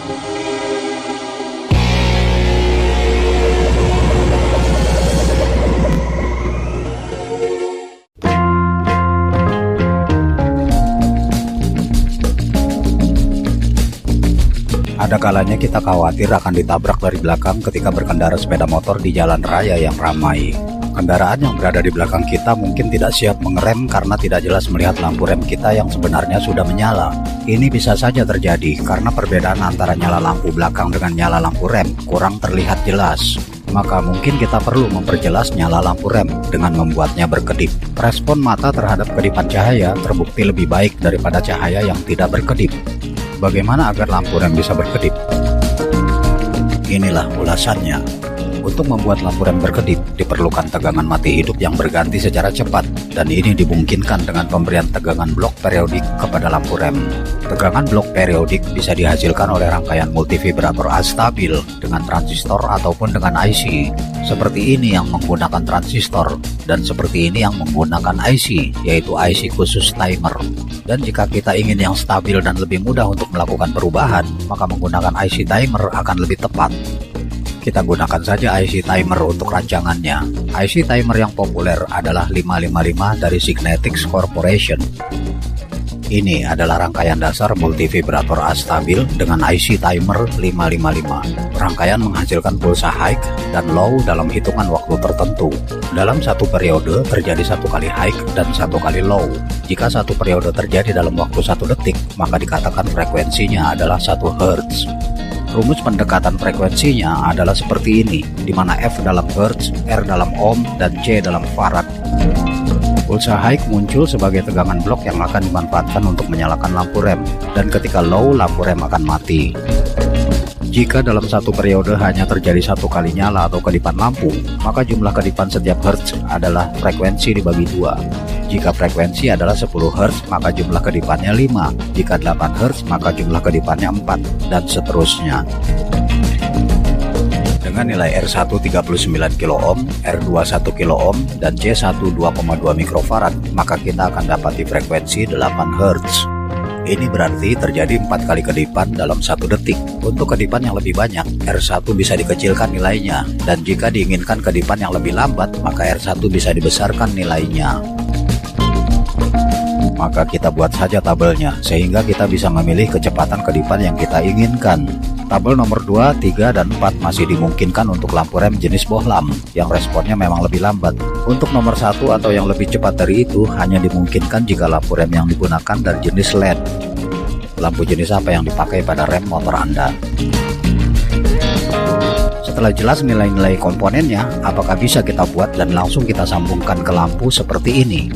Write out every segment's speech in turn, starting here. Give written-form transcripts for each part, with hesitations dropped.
Ada kalanya kita khawatir akan ditabrak dari belakang ketika berkendara sepeda motor di jalan raya yang ramai. Kendaraan yang berada di belakang kita mungkin tidak siap mengerem karena tidak jelas melihat lampu rem kita yang sebenarnya sudah menyala. Ini bisa saja terjadi karena perbedaan antara nyala lampu belakang dengan nyala lampu rem kurang terlihat jelas. Maka mungkin kita perlu memperjelas nyala lampu rem dengan membuatnya berkedip. Respon mata terhadap kedipan cahaya terbukti lebih baik daripada cahaya yang tidak berkedip. Bagaimana agar lampu rem bisa berkedip? Inilah ulasannya. Untuk membuat lampu rem berkedip, diperlukan tegangan mati hidup yang berganti secara cepat, dan ini dimungkinkan dengan pemberian tegangan blok periodik kepada lampu rem. Tegangan blok periodik bisa dihasilkan oleh rangkaian multivibrator astabil dengan transistor ataupun dengan IC. Seperti ini yang menggunakan transistor, dan seperti ini yang menggunakan IC, yaitu IC khusus timer. Dan jika kita ingin yang stabil dan lebih mudah untuk melakukan perubahan, maka menggunakan IC timer akan lebih tepat. Kita gunakan saja IC timer untuk rancangannya. IC timer yang populer adalah 555 dari Signetics Corporation. Ini adalah rangkaian dasar multivibrator astabil dengan IC timer 555. Rangkaian menghasilkan pulsa high dan low dalam hitungan waktu tertentu. Dalam satu periode terjadi satu kali high dan satu kali low. Jika satu periode terjadi dalam waktu 1 detik, maka dikatakan frekuensinya adalah 1 Hz. Rumus pendekatan frekuensinya adalah seperti ini, di mana F dalam Hertz, R dalam Ohm, dan C dalam Farad. Pulsa high muncul sebagai tegangan blok yang akan dimanfaatkan untuk menyalakan lampu rem, dan ketika low, lampu rem akan mati. Jika dalam satu periode hanya terjadi satu kali nyala atau kedipan lampu, maka jumlah kedipan setiap Hertz adalah frekuensi dibagi 2. Jika frekuensi adalah 10 Hz, maka jumlah kedipannya 5. Jika 8 Hz, maka jumlah kedipannya 4, dan seterusnya. Dengan nilai R1 39 kilo ohm, R2 1 kilo ohm, dan C1 2,2 mikrofarad, maka kita akan dapati frekuensi 8 Hz. Ini berarti terjadi 4 kali kedipan dalam 1 detik. Untuk kedipan yang lebih banyak, R1 bisa dikecilkan nilainya, dan jika diinginkan kedipan yang lebih lambat, maka R1 bisa dibesarkan nilainya. Maka kita buat saja tabelnya, sehingga kita bisa memilih kecepatan kedipan yang kita inginkan. Tabel nomor 2, 3, dan 4 masih dimungkinkan untuk lampu rem jenis bohlam, yang responnya memang lebih lambat. Untuk nomor 1 atau yang lebih cepat dari itu, hanya dimungkinkan jika lampu rem yang digunakan dari jenis LED. Lampu jenis apa yang dipakai pada rem motor Anda? Setelah jelas nilai-nilai komponennya, apakah bisa kita buat dan langsung kita sambungkan ke lampu seperti ini?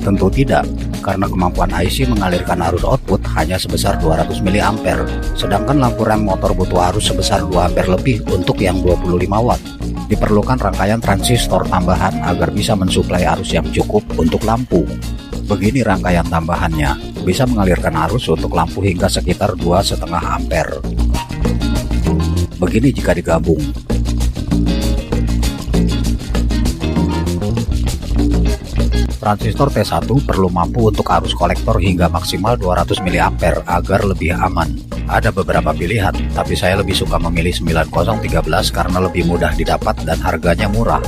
Tentu tidak, karena kemampuan IC mengalirkan arus output hanya sebesar 200 mA, sedangkan lampu rem motor butuh arus sebesar 2 ampere lebih untuk yang 25 watt. Diperlukan rangkaian transistor tambahan agar bisa mensuplai arus yang cukup untuk lampu. Begini rangkaian tambahannya, bisa mengalirkan arus untuk lampu hingga sekitar 2,5 ampere. Begini jika digabung. Transistor T1 perlu mampu untuk arus kolektor hingga maksimal 200 mA agar lebih aman. Ada beberapa pilihan, tapi saya lebih suka memilih 9013 karena lebih mudah didapat dan harganya murah.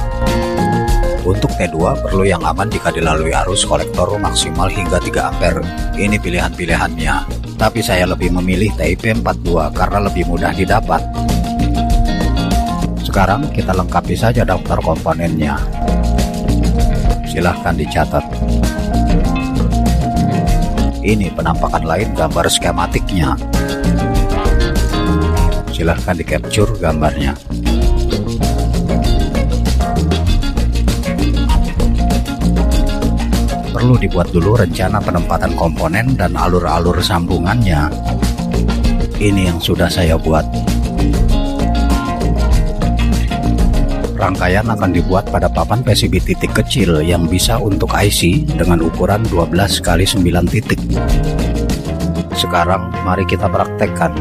Untuk T2 perlu yang aman jika dilalui arus kolektor maksimal hingga 3 ampere. Ini pilihan-pilihannya, tapi saya lebih memilih TIP42 karena lebih mudah didapat. Sekarang kita lengkapi saja daftar komponennya. Silahkan dicatat. Ini penampakan lain gambar skematiknya. Silahkan di capture gambarnya. Perlu dibuat dulu rencana penempatan komponen dan alur-alur sambungannya. Ini yang sudah saya buat. Rangkaian akan dibuat pada papan PCB titik kecil yang bisa untuk IC dengan ukuran 12x9 titik. Sekarang mari kita praktekkan.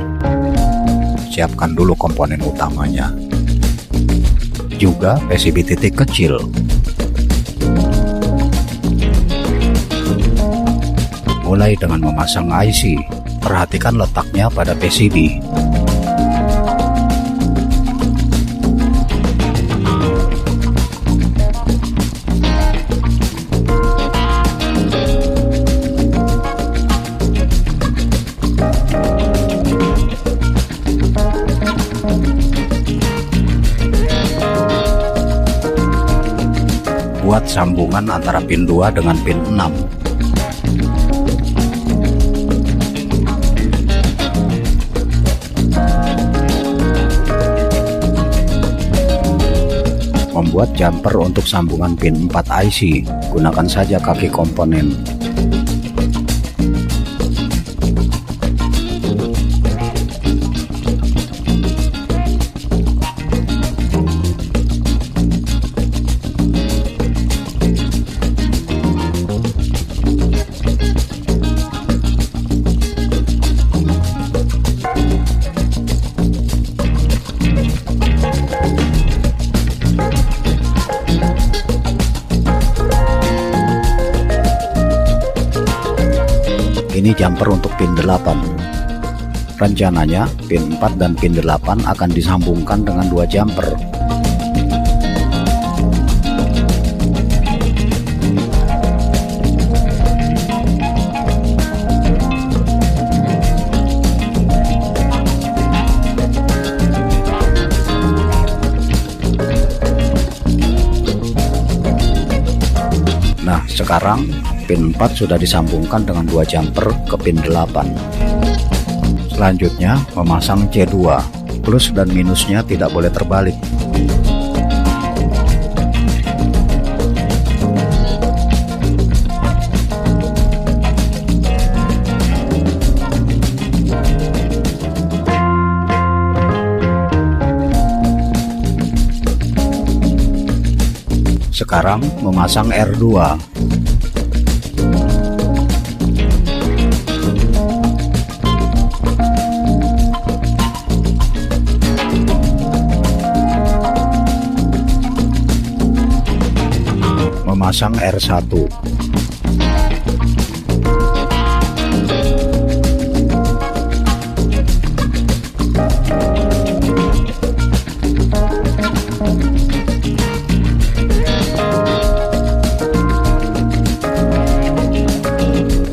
Siapkan dulu komponen utamanya. Juga PCB titik kecil. Mulai dengan memasang IC. Perhatikan letaknya pada PCB. Buat sambungan antara pin 2 dengan pin 6. Membuat jumper untuk sambungan pin 4 IC, gunakan saja kaki komponen. Ini jumper untuk pin 8. Rencananya pin 4 dan pin 8 akan disambungkan dengan 2 jumper. Nah, sekarang pin 4 sudah disambungkan dengan 2 jumper ke pin 8. Selanjutnya, memasang C2. Plus dan minusnya tidak boleh terbalik. Sekarang memasang R2. Memasang R1.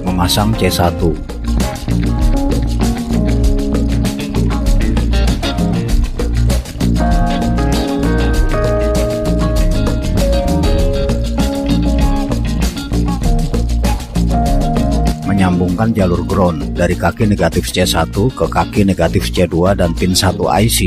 Memasang C1. Menyambungkan jalur ground dari kaki negatif C1 ke kaki negatif C2 dan pin 1 IC.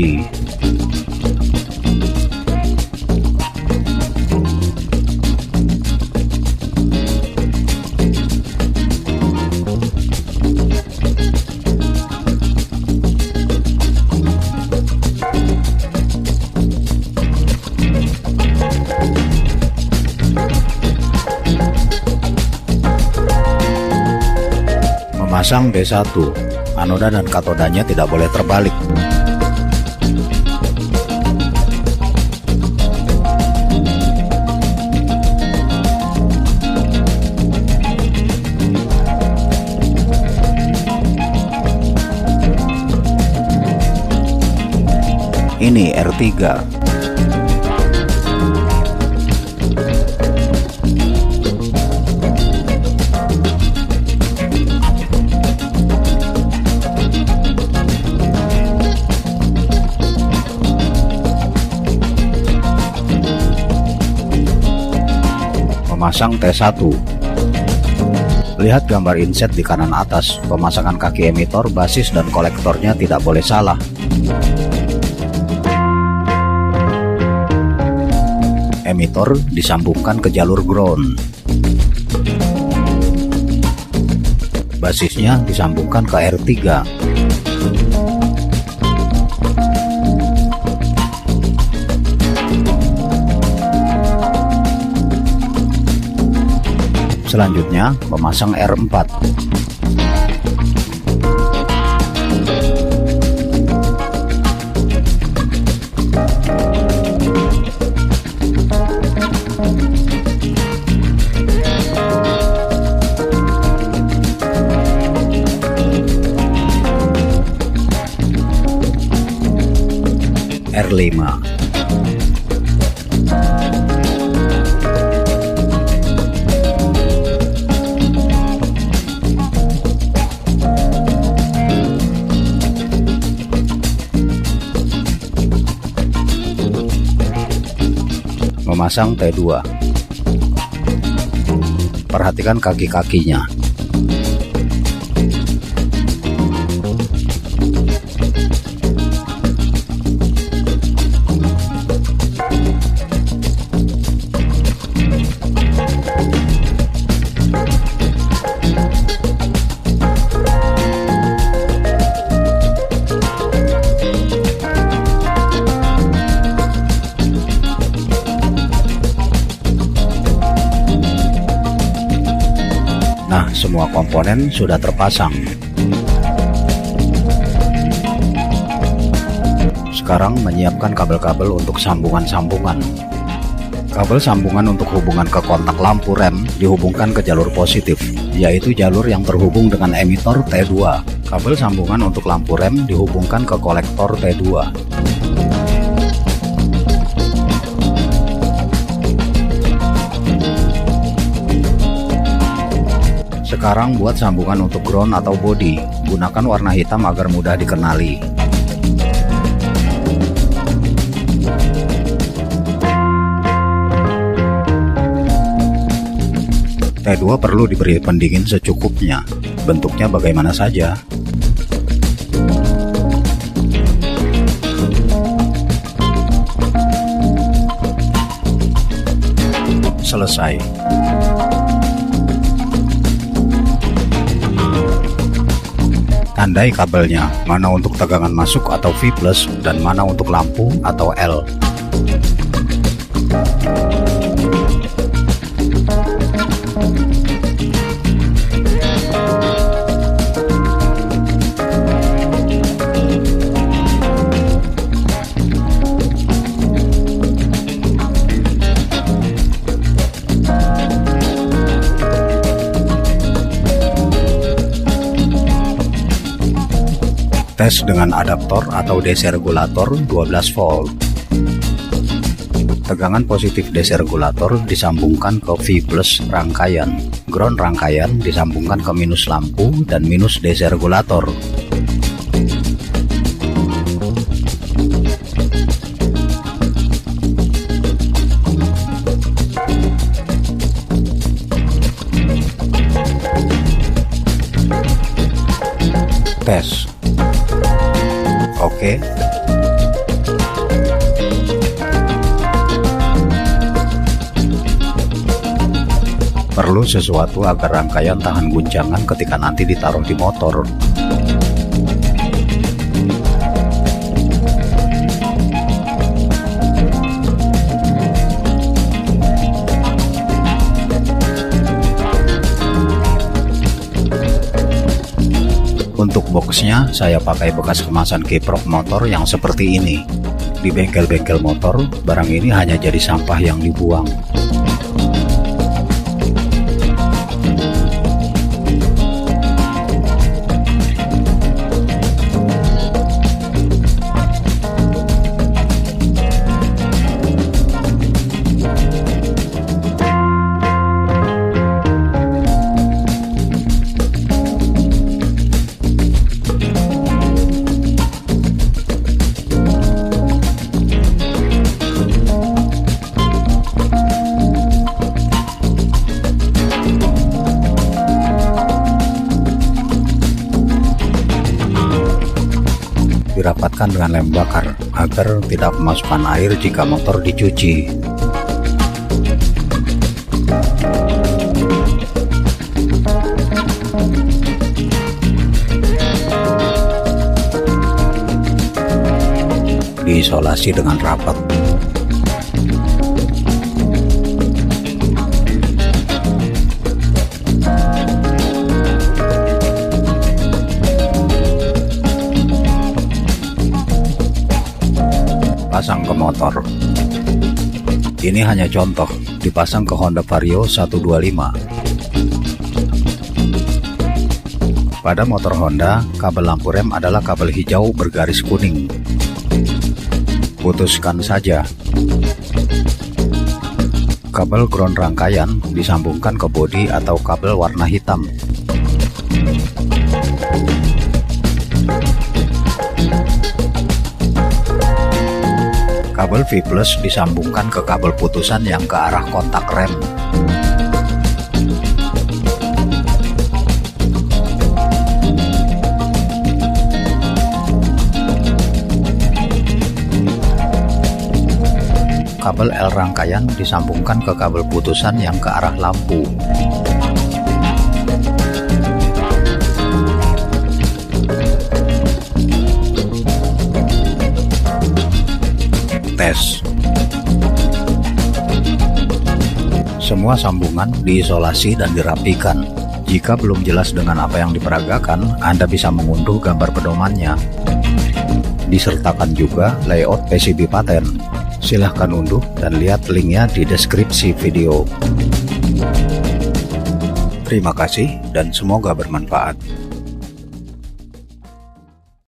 Memasang D1, anoda dan katodanya tidak boleh terbalik. Ini R3. Memasang T1. Lihat gambar inset di kanan atas. Pemasangan kaki emitor, basis, dan kolektornya tidak boleh salah. Emitor disambungkan ke jalur ground. Basisnya disambungkan ke R3. Selanjutnya, memasang R4. R5. Memasang T2. Perhatikan kaki-kakinya. Nah, semua komponen sudah terpasang. Sekarang menyiapkan kabel-kabel untuk sambungan-sambungan. Kabel sambungan untuk hubungan ke kontak lampu rem dihubungkan ke jalur positif, yaitu jalur yang terhubung dengan emitor T2. Kabel sambungan untuk lampu rem dihubungkan ke kolektor T2. Sekarang buat sambungan untuk ground atau body. Gunakan warna hitam agar mudah dikenali. T2 perlu diberi pendingin secukupnya. Bentuknya bagaimana saja. Selesai. Tandai kabelnya, mana untuk tegangan masuk atau V+, dan mana untuk lampu atau L. Tes dengan adaptor atau DC regulator 12 volt. Tegangan positif DC regulator disambungkan ke V+ rangkaian. Ground rangkaian disambungkan ke minus lampu dan minus DC regulator. Tes. Oke. Perlu sesuatu agar rangkaian tahan guncangan ketika nanti ditaruh di motor. Untuk boxnya saya pakai bekas kemasan kiprok motor yang seperti ini. Di bengkel-bengkel motor, barang ini hanya jadi sampah yang dibuang. Dirapatkan dengan lem bakar agar tidak memasukkan air jika motor dicuci. Diisolasi dengan rapat. Pasang ke motor. Ini hanya contoh, dipasang ke Honda Vario 125. Pada motor Honda, kabel lampu rem adalah kabel hijau bergaris kuning. putuskan saja. Kabel ground rangkaian disambungkan ke bodi atau kabel warna hitam. Kabel V+ disambungkan ke kabel putusan yang ke arah kontak rem. Kabel L rangkaian disambungkan ke kabel putusan yang ke arah lampu. Tes. Semua sambungan diisolasi dan dirapikan. Jika belum jelas dengan apa yang diperagakan, Anda bisa mengunduh gambar pedomannya. Disertakan juga layout PCB paten. Silahkan unduh dan lihat linknya di deskripsi video. Terima kasih dan semoga bermanfaat.